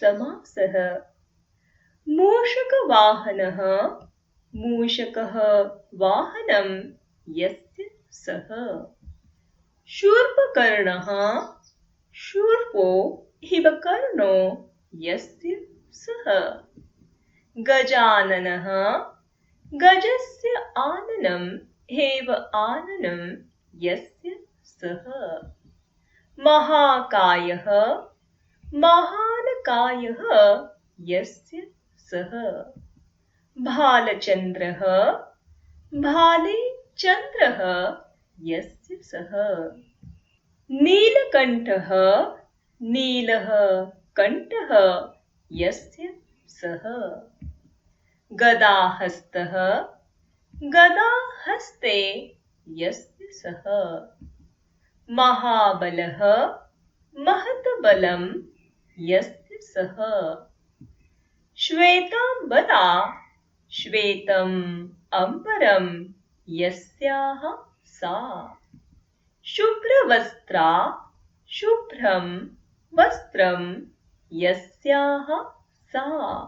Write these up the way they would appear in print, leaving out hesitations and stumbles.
समासः। मूषकवाहनः मूषकः वाहनं यस्य सः। शूर्पकर्णः शूर्पो इव कर्णो यस्य सः। गजाननः गजस्य आननम् एव आननं यस्य सः। महाकायः महानकायः यस्य सः। भालचन्द्रः भाले चन्द्रः यस्य सः। नीलकण्ठः नीलः कण्ठः यस्य सः। गदाहस्तः गदाहस्ते यस्य सः। महाबलः महत्बलं यस्य सः। श्वेताम्बरा श्वेतम् अम्बरं यस्याः सा। शुभ्रवस्त्रा शुभ्रं वस्त्रं यस्याः सा।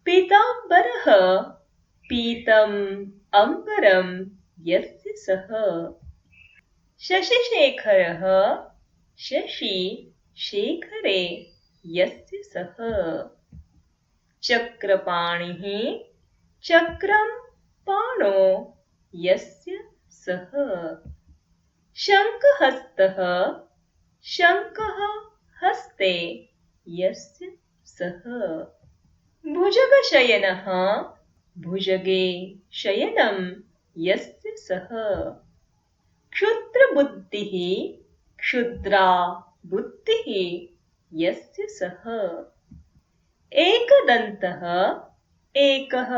पीताम्बरः पीतम् अम्बरं यस्य सः। शशिशेखरः शशि शेखरे यस्य सः। चक्रपाणिः चक्रं पाणो यस्य सः। शङ्खहस्तः शङ्खः हस्ते यस्य सः। भुजगशयनः भुजगे शयनं यस्य सः। क्षुद्रबुद्धिः क्षुद्रा बुद्धिः यस्य सः। एकदन्तः एकः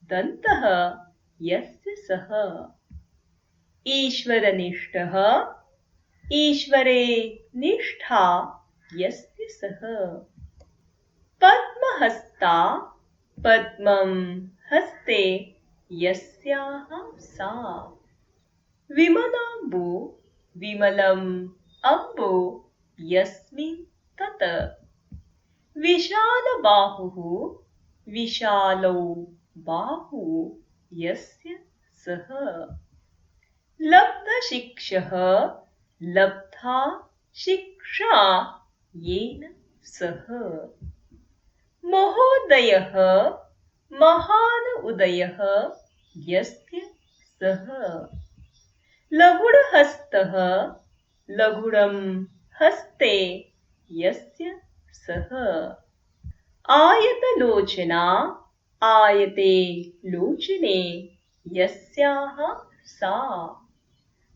दन्तः यस्य सः। ईश्वरनिष्ठः ईश्वरे निष्ठा यस्य सः। पद्महस्ता पद्मं हस्ते यस्याः सा। विमलाम्बु विमलम् अम्बु यस्मिन् तत्। विशालबाहुः विशालौ बाहु यस्य सः। लब्धशिक्षः लब्धा शिक्षा येन सः। महोदयः महान् उदयः यस्य सः। लघुडहस्तः लघुडं हस्ते यस्य सः। आयतलोचना आयते लोचने यस्याः सा।